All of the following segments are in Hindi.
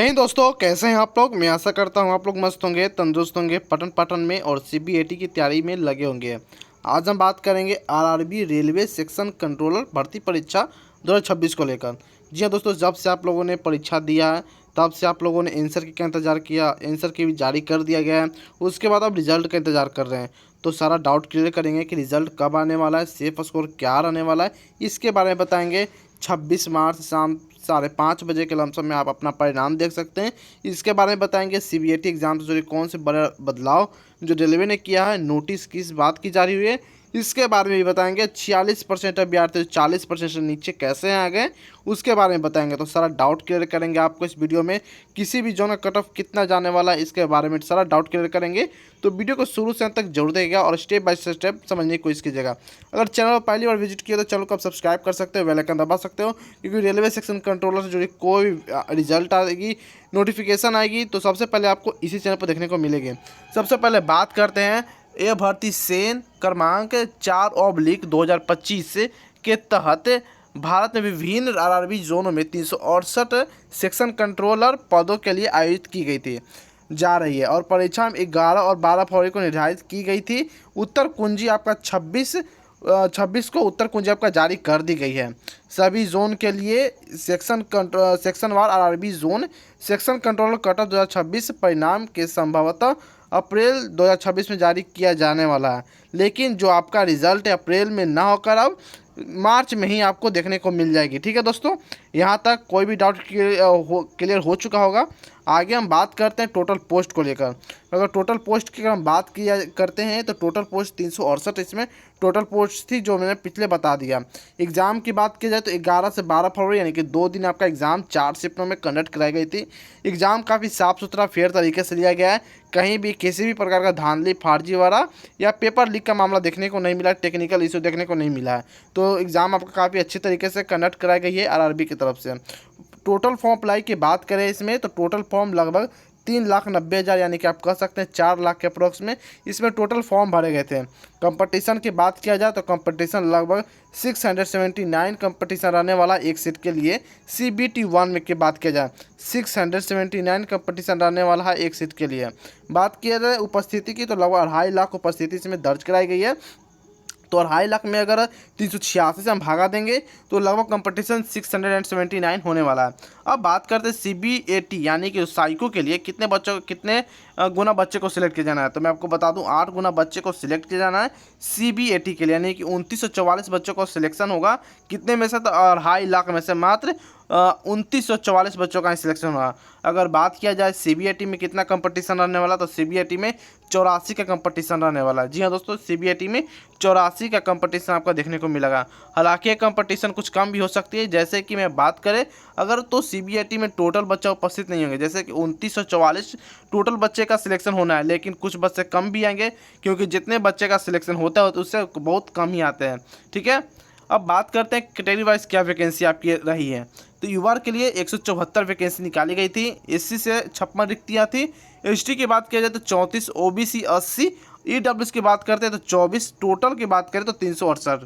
नहीं दोस्तों, कैसे हैं आप लोग। मैं आशा करता हूं आप लोग मस्त होंगे, तंदुरुस्त होंगे, पठन पाठन में और सीबीएटी की तैयारी में लगे होंगे। आज हम बात करेंगे आरआरबी रेलवे सेक्शन कंट्रोलर भर्ती परीक्षा 2026 को लेकर। जी हाँ दोस्तों, जब से आप लोगों ने परीक्षा दिया है तब से आप लोगों ने आंसर की क्या इंतज़ार किया, आंसर की भी जारी कर दिया गया है। उसके बाद आप रिजल्ट का इंतज़ार कर रहे हैं। तो सारा डाउट क्लियर करेंगे कि रिजल्ट कब आने वाला है, सेफ स्कोर क्या रहने वाला है, इसके बारे में बताएंगे। 26 मार्च शाम 5:30 बजे के लमसम में आप अपना परिणाम देख सकते हैं। इसके बारे में बताएंगे सीबीएटी एग्जाम से जुड़े कौन से बड़े बदलाव जो रेलवे ने किया है, नोटिस किस बात की जारी हुई है, इसके बारे में भी बताएंगे। 46% अभ्यर्थी 40% से नीचे कैसे आ गए, उसके बारे में बताएंगे। तो सारा डाउट क्लियर करेंगे आपको इस वीडियो में। किसी भी जोन का कट ऑफ कितना जाने वाला है, इसके बारे में सारा डाउट क्लियर करेंगे। तो वीडियो को शुरू से अंत तक जरूर देखिएगा और स्टेप बाय स्टेप समझने की कोशिश कीजिएगा। अगर चैनल पर पहली बार विजिट किया तो चैनल को आप सब्सक्राइब कर सकते हो, बेल आइकन दबा सकते हो, क्योंकि रेलवे सेक्शन कंट्रोलर से जुड़ी कोई रिजल्ट आएगी, नोटिफिकेशन आएगी तो सबसे पहले आपको इसी चैनल पर देखने को मिलेगी। सबसे पहले बात करते हैं यह भर्ती सेन क्रमांक 4/2025 के तहत भारत में विभिन्न आरआरबी जोनों में 368 सेक्शन कंट्रोलर पदों के लिए आयोजित की गई थी जा रही है और परीक्षा में 11 और 12 फरवरी को निर्धारित की गई थी। उत्तर कुंजी आपका 26 को उत्तर कुंजी आपका जारी कर दी गई है। सभी जोन के लिए सेक्शन वार RRB zone section controller cut off 2026 परिणाम के संभवतः अप्रैल 2026 में जारी किया जाने वाला है, लेकिन जो आपका रिजल्ट है अप्रैल में ना होकर अब मार्च में ही आपको देखने को मिल जाएगी। ठीक है दोस्तों, यहाँ तक कोई भी डाउट क्लियर हो चुका होगा। आगे हम बात करते हैं टोटल पोस्ट को लेकर। अगर टोटल पोस्ट की अगर हम बात किया करते हैं तो टोटल पोस्ट 368 इसमें टोटल पोस्ट थी, जो मैंने पिछले बता दिया। एग्ज़ाम की बात की जाए तो 11 से 12 फरवरी यानी कि 2 दिन आपका एग्ज़ाम 4 शिफ्टों में कंडक्ट कराई गई थी। एग्ज़ाम काफ़ी साफ़ सुथरा फेयर तरीके से लिया गया है। कहीं भी किसी भी प्रकार का धांधली फर्जीवाड़ा या पेपर लीक का मामला देखने को नहीं मिला, टेक्निकल इशू देखने को नहीं मिला है। तो एग्ज़ाम आपका काफ़ी अच्छी तरीके से कंडक्ट कराई गई है आरआरबी की तरफ से। टोटल फॉर्म अप्लाई की बात करें इसमें तो टोटल फॉर्म लगभग 3,90,000 यानी कि आप कह सकते हैं 4 लाख के अप्रोक्स में इसमें टोटल फॉर्म भरे गए थे। कंपटीशन की बात किया जाए तो कंपटीशन लगभग 679 कंपटीशन रहने वाला एक सीट के लिए। CBT 1 में की बात किया जाए 679 कंपटीशन रहने वाला है एक सीट के लिए। बात किया जाए उपस्थिति की तो लगभग 2.5 लाख उपस्थिति इसमें दर्ज कराई गई है। तो 2.5 लाख में अगर 386 से हम भागा देंगे तो लगभग कंपटीशन 679 होने वाला है। अब बात करते हैं CBAT यानी कि साइको के लिए कितने गुना बच्चे को सिलेक्ट किया जाना है। तो मैं आपको बता दूं 8 गुना बच्चे को सिलेक्ट किया जाना है CBAT के लिए, यानी कि 2944 बच्चों को सिलेक्शन होगा। कितने में से तो 2.5 लाख में से मात्र 2944 बच्चों का सिलेक्शन होगा। अगर बात किया जाए CBAT में कितना कंपटीशन रहने वाला तो CBAT में 84 का कंपटीशन रहने वाला है। जी हाँ दोस्तों, CBAT में 84 का कंपटीशन आपको देखने को मिलेगा। हालांकि कंपटीशन कुछ कम भी हो सकती है, जैसे कि मैं बात करें अगर तो CBAT में टोटल बच्चा उपस्थित नहीं होंगे, जैसे कि 2944 टोटल बच्चे का सिलेक्शन होना है, लेकिन कुछ बच्चे कम भी आएंगे क्योंकि जितने बच्चे का सिलेक्शन होता है उससे बहुत कम ही आते हैं। ठीक है, अब बात करते हैं कैटेगरी वाइज क्या वैकेंसी आपकी रही है। तो युवा के लिए 174 वैकेंसी निकाली गई थी। SC से 56 रिक्तियाँ थी। ST की बात किया जाए तो 34, OBC 80, EWS की बात करते हैं तो 24, टोटल की बात करें तो 368।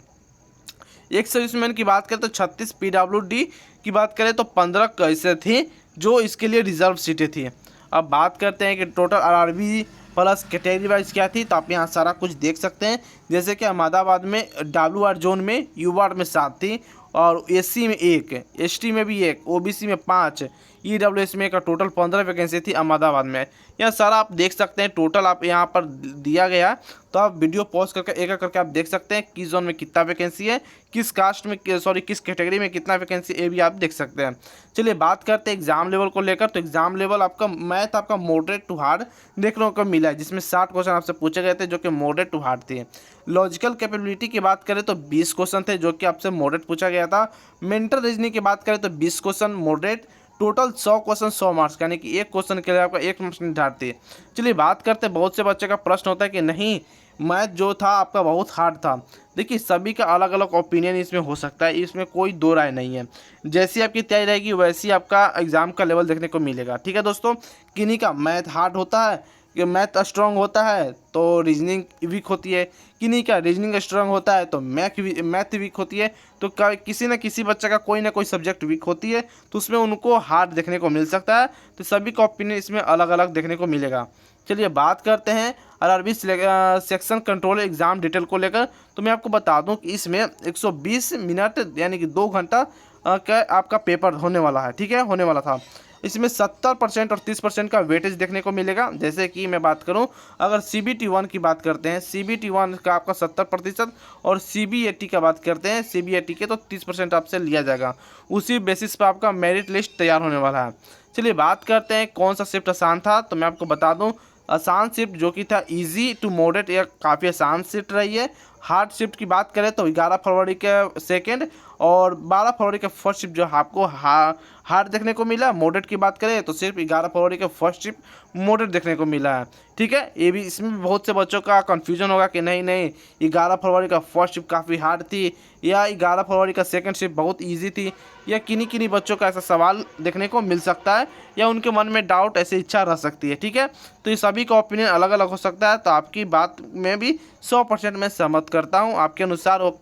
एक सर्विसमैन की बात करें तो 36, PWD की बात करें तो 15 कैसे थी जो इसके लिए रिजर्व सीटें थी। अब बात करते हैं कि total RRB plus category wise क्या थी, तो आप यहाँ सारा कुछ देख सकते हैं। जैसे कि अहमदाबाद में WR जोन में UR में 7 थी और SC में 1, ST में भी 1, OBC में 5, EWS में का टोटल 15 वैकेंसी थी अहमदाबाद में। यह सारा आप देख सकते हैं, टोटल आप यहाँ पर दिया गया। तो आप वीडियो पॉज करके एक एक करके आप देख सकते हैं किस जोन में कितना वैकेंसी है, किस कास्ट में किस कैटेगरी में कितना वैकेंसी, ये भी आप देख सकते हैं। चलिए बात करते हैं एग्जाम लेवल को लेकर। तो एग्जाम लेवल आपका मैथ आपका मॉडरेट टू हार्ड देखने को मिला है, जिसमें 60 क्वेश्चन आपसे पूछे गए थे जो कि मॉडरेट टू हार्ड थे। लॉजिकल कैपेबिलिटी की बात करें तो 20 क्वेश्चन थे जो कि आपसे मॉडरेट पूछा गया था। मेंटल रीजनिंग की बात करें तो 20 question moderate. Total 100 question 100 marks, यानी कि एक क्वेश्चन के लिए आपका 1 मार्क्स निर्धारित है। चलिए बात करते हैं, बहुत से बच्चे का प्रश्न होता है कि नहीं मैथ जो था आपका बहुत हार्ड था। देखिए सभी का अलग अलग ओपिनियन इसमें हो सकता है, इसमें कोई दो राय नहीं है। जैसी आपकी तैयारी रहेगी वैसी आपका एग्जाम का लेवल देखने को मिलेगा। ठीक है दोस्तों, किन्हीं का मैथ हार्ड होता है, कि मैथ स्ट्रांग होता है तो रीजनिंग वीक होती है कि नहीं, क्या रीजनिंग स्ट्रांग होता है तो मैथ वीक होती है। तो किसी न किसी बच्चे का कोई ना कोई सब्जेक्ट वीक होती है, तो उसमें उनको हार्ड देखने को मिल सकता है। तो सभी का ओपिनियन इसमें अलग अलग देखने को मिलेगा। चलिए बात करते हैं RRB section control exam detail को लेकर। तो मैं आपको बता दूं कि इसमें 120 मिनट यानी कि 2 घंटा का आपका पेपर होने वाला है, ठीक है, होने वाला था। इसमें 70% और 30% का वेटेज देखने को मिलेगा। जैसे कि मैं बात करूं, अगर CBT 1 की बात करते हैं, CBT 1 का आपका 70% और CBAT का बात करते हैं, CBAT के तो 30% आपसे लिया जाएगा। उसी बेसिस पर आपका मेरिट लिस्ट तैयार होने वाला है। चलिए बात करते हैं कौन सा शिफ्ट आसान था। तो मैं आपको बता दूं, आसान शिफ्ट जो कि था इजी टू मॉडरेट, यह काफ़ी आसान शिफ्ट रही है। हार्ड शिफ्ट की बात करें तो 11 फरवरी के सेकेंड और 12 फरवरी के फर्स्ट शिफ्ट जो आपको हार्ड देखने को मिला। मॉडरेट की बात करें तो सिर्फ 11 फरवरी के फर्स्ट शिफ्ट मॉडरेट देखने को मिला है, ठीक है। ये भी इसमें बहुत से बच्चों का कन्फ्यूजन होगा कि नहीं नहीं 11 फरवरी का फर्स्ट शिफ्ट काफ़ी हार्ड थी या 11 फरवरी का सेकंड शिफ्ट बहुत इजी थी, या किन्हीं किन्हीं बच्चों का ऐसा सवाल देखने को मिल सकता है या उनके मन में डाउट ऐसी इच्छा रह सकती है, ठीक है। तो ये सभी का ओपिनियन अलग अलग हो सकता है। तो आपकी बात में भी 100% मैं सहमत करता हूँ। आपके अनुसार वो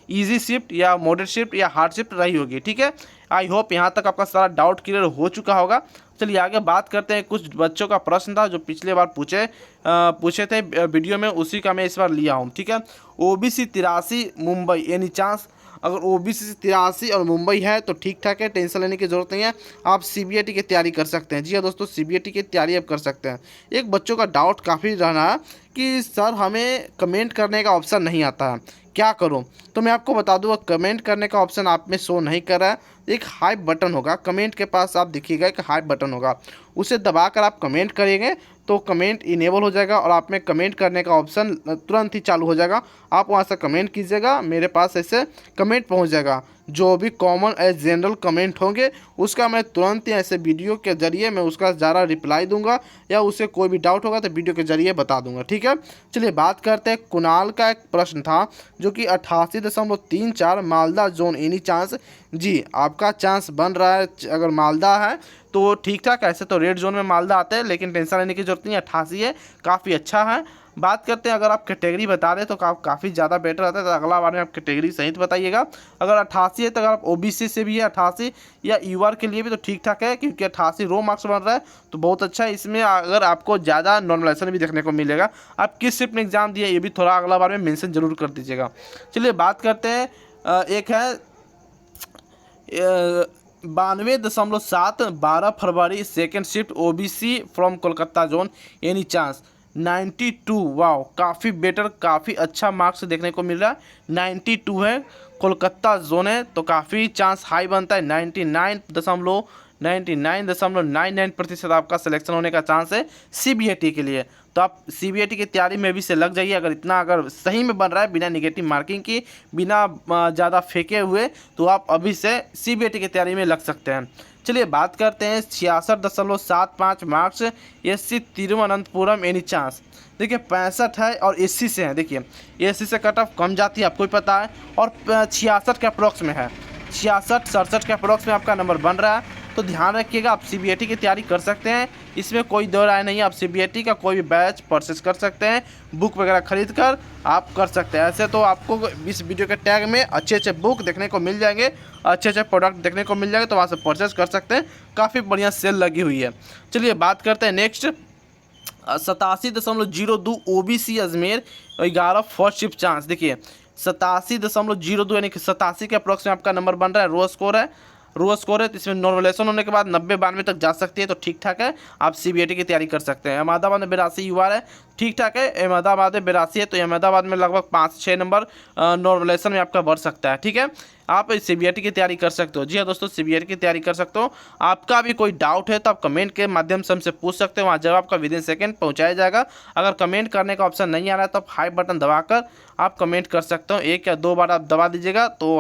ईजी शिफ्ट या मॉडरेट शिफ्ट या हार्ड शिफ्ट रही होगी, ठीक है। आई होप यहाँ तक आपका सारा डाउट क्लियर हो चुका होगा। चलिए आगे बात करते हैं। कुछ बच्चों का प्रश्न था जो पिछले बार पूछे थे वीडियो में, उसी का मैं इस बार लिया हूँ, ठीक है। OBC 83 Mumbai, any chance? अगर OBC 83 और मुंबई है तो ठीक ठाक है, टेंशन लेने की ज़रूरत नहीं है। आप CBAT की तैयारी कर सकते हैं। जी हाँ दोस्तों, CBAT की तैयारी आप कर सकते हैं। एक बच्चों का डाउट काफ़ी रहना है कि सर हमें कमेंट करने का ऑप्शन नहीं आता है, क्या करूं? तो मैं आपको बता दूं, कमेंट करने का ऑप्शन आप में शो नहीं कर रहा है। एक हाइप बटन होगा कमेंट के पास, आप देखिएगा एक हाइप बटन होगा, उसे दबाकर आप कमेंट करेंगे तो कमेंट इनेबल हो जाएगा और आप में कमेंट करने का ऑप्शन तुरंत ही चालू हो जाएगा। आप वहां से कमेंट कीजिएगा, मेरे पास ऐसे कमेंट पहुंच जाएगा। जो भी कॉमन एज जनरल कमेंट होंगे उसका मैं तुरंत ही ऐसे वीडियो के जरिए मैं उसका ज़्यादा रिप्लाई दूंगा, या उसे कोई भी डाउट होगा तो वीडियो के जरिए बता दूंगा, ठीक है। चलिए बात करते हैं। कुणाल का एक प्रश्न था जो कि 88.34 मालदा जोन, एनी चांस? जी आपका चांस बन रहा है। अगर मालदा है तो ठीक ठाक, ऐसे तो रेड जोन में मालदा आते हैं लेकिन टेंशन लेने की जरूरत नहीं है। 88 है, काफ़ी अच्छा है। बात करते हैं, अगर आप कैटेगरी बता दें तो काफ़ी ज़्यादा बेटर रहता है। तो अगला बार में आप कैटेगरी सहित बताइएगा। अगर 88 है तो अगर आप OBC से भी है 88 या UR के लिए भी तो ठीक ठाक है, क्योंकि 88 रो मार्क्स बन रहा है तो बहुत अच्छा है। इसमें अगर आपको ज़्यादा नॉर्मलाइजेशन भी देखने को मिलेगा। आप किस शिफ्ट में एग्जाम दिए ये भी थोड़ा अगला बार में मेंशन जरूर कर दीजिएगा। चलिए बात करते हैं, एक है 92.7 12 फरवरी second shift OBC from Kolkata zone, any chance? 92, वाह काफ़ी बेटर, काफ़ी अच्छा मार्क्स देखने को मिल रहा है। 92 है, कोलकाता जोन है तो काफ़ी चांस हाई बनता है। 99.99% आपका सिलेक्शन होने का चांस है CBAT के लिए। तो आप CBAT की तैयारी में भी से लग जाइए। अगर सही में बन रहा है बिना निगेटिव मार्किंग की, बिना ज़्यादा फेंके हुए, तो आप अभी से CBAT की तैयारी में लग सकते हैं। चलिए बात करते हैं 66.75 marks SC Thiruvananthapuram, any chance? देखिए 65 है और SC से है। देखिए SC से कट ऑफ कम जाती है, आपको ही पता है, और 66 के अप्रोक्स में है। 66-67 के अप्रोक्स में आपका नंबर बन रहा है। तो ध्यान रखिएगा, आप CBAT की तैयारी कर सकते हैं, इसमें कोई दो राय नहीं है। आप CBAT का कोई भी बैच परचेस कर सकते हैं, बुक वगैरह खरीद कर आप कर सकते हैं। ऐसे तो आपको इस वीडियो के टैग में अच्छे अच्छे बुक देखने को मिल जाएंगे, अच्छे अच्छे प्रोडक्ट देखने को मिल जाएंगे, तो वहाँ से परचेस कर सकते हैं। काफ़ी बढ़िया सेल लगी हुई है। चलिए बात करते हैं next 87.02 OBC Ajmer 11 first shift chance. देखिए 87.02 यानी कि 87 के अप्रोक्स में आपका नंबर बन रहा है। रो स्कोर है तो इसमें नॉर्मलाइजेशन होने के बाद 90-92 तक जा सकती है, तो ठीक ठाक है। आप CBAT की तैयारी कर सकते हैं। अहमदाबाद में 82 UR है, ठीक ठाक है। अहमदाबाद में 82 है तो अहमदाबाद में लगभग 5-6 नंबर नॉर्मलाइजेशन में आपका बढ़ सकता है, ठीक है। आप CBAT की तैयारी कर सकते हो। जी हाँ दोस्तों, CBAT की तैयारी कर सकते हो। आपका भी कोई डाउट है तो आप कमेंट के माध्यम से हमसे पूछ सकते हो, वहाँ जवाब का विदिन सेकंड पहुँचाया जाएगा। अगर कमेंट करने का ऑप्शन नहीं आ रहा है तो आप हाइप बटन दबाकर आप कमेंट कर सकते हो। 1 या 2 बार आप दबा दीजिएगा तो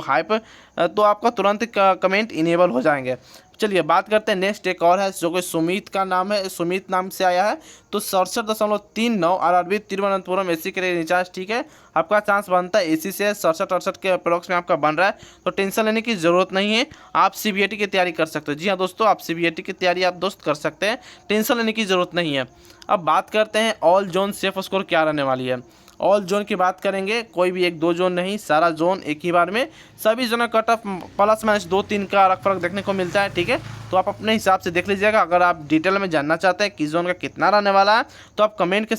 आपका तुरंत कमेंट इनेबल हो जाएंगे। चलिए बात करते हैं नेक्स्ट, एक और है जो कि सुमित का नाम है, सुमित नाम से आया है। तो 67.39 आरआरबी तिरुवनंतपुरम एसी के लिए रिचार्ज, ठीक है। आपका चांस बनता है एसी से 67-68 के अप्रोक्स में आपका बन रहा है, तो टेंशन लेने की ज़रूरत नहीं है। आप सीबीएटी की तैयारी कर सकते हो। जी हाँ दोस्तों, आप सीबीएटी की तैयारी आप दोस्त कर सकते हैं, टेंशन लेने की ज़रूरत नहीं है। अब बात करते हैं ऑल जोन सेफ स्कोर क्या रहने वाली है। ऑल जोन की बात करेंगे, कोई भी 1-2 जोन नहीं, सारा जोन एक ही बार में, सभी zone cut off plus minus 2-3 का फर्क देखने को मिलता है, ठीक है। तो आप अपने हिसाब से देख लीजिएगा। अगर आप डिटेल में जानना चाहते हैं किस जोन का कितना रहने वाला है, तो आप कमेंट के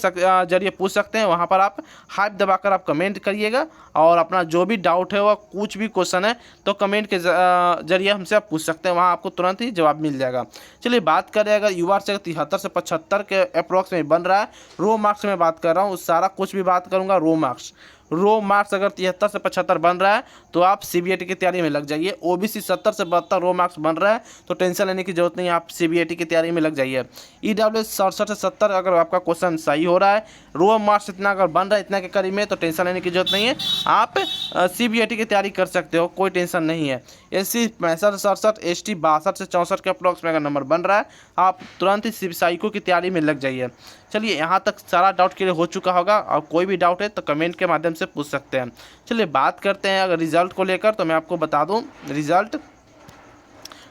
जरिए पूछ सकते हैं। वहाँ पर आप हाइप दबाकर आप कमेंट करिएगा, और अपना जो भी डाउट है वह कुछ भी क्वेश्चन है तो कमेंट के जरिए हमसे आप पूछ सकते हैं, वहाँ आपको तुरंत ही जवाब मिल जाएगा। चलिए बात करें, अगर यूआर से 73 से 75 के अप्रोक्स में बन रहा है, रो मार्क्स में बात कर रहा हूँ, सारा कुछ भी बात करूँगा रो मार्क्स अगर 73 से 75 बन रहा है तो आप सीबीएटी की तैयारी में लग जाइए। ओबीसी 70 से 72 रो मार्क्स बन रहा है तो टेंशन लेने की जरूरत नहीं है, आप सीबीएटी की तैयारी में लग जाइए। ईडब्ल्यूएस 67 से 70 अगर आपका क्वेश्चन सही हो रहा है, रो मार्क्स इतना अगर बन रहा है इतना के करीब में, तो टेंशन लेने की जरूरत नहीं है, आप सीबीएटी की तैयारी कर सकते हो, कोई टेंशन नहीं है। एससी 65 से 67, एसटी 62 से 64 के अप्रोक्स में अगर नंबर बन रहा है, आप तुरंत ही साइको की तैयारी में लग जाइए। चलिए यहाँ तक सारा डाउट क्लियर हो चुका होगा, और कोई भी डाउट है तो कमेंट के माध्यम से पूछ सकते हैं। चलिए बात करते हैं अगर रिजल्ट को लेकर, तो मैं आपको बता दूं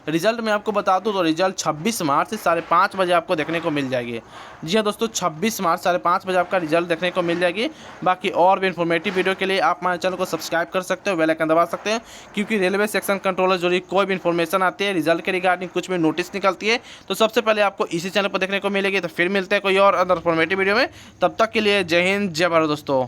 रिजल्ट में आपको बता दूं तो रिजल्ट 26 मार्च से 5:30 बजे आपको देखने को मिल जाएगी। जी हाँ दोस्तों, 26 मार्च 5:30 बजे आपका रिजल्ट देखने को मिल जाएगी। बाकी और भी इन्फॉर्मेटिव वीडियो के लिए आप हमारे चैनल को सब्सक्राइब कर सकते हो, बेल आइकन दबा सकते हैं, क्योंकि रेलवे सेक्शन कंट्रोलर जुड़ी कोई भी इन्फॉर्मेशन आती है, रिजल्ट के रिगार्डिंग कुछ भी नोटिस निकलती है, तो सबसे पहले आपको इसी चैनल पर देखने को मिलेगी। तो फिर मिलते हैं कोई और अदर इन्फॉर्मेटिव वीडियो में, तब तक के लिए जय हिंद जय भारत दोस्तों।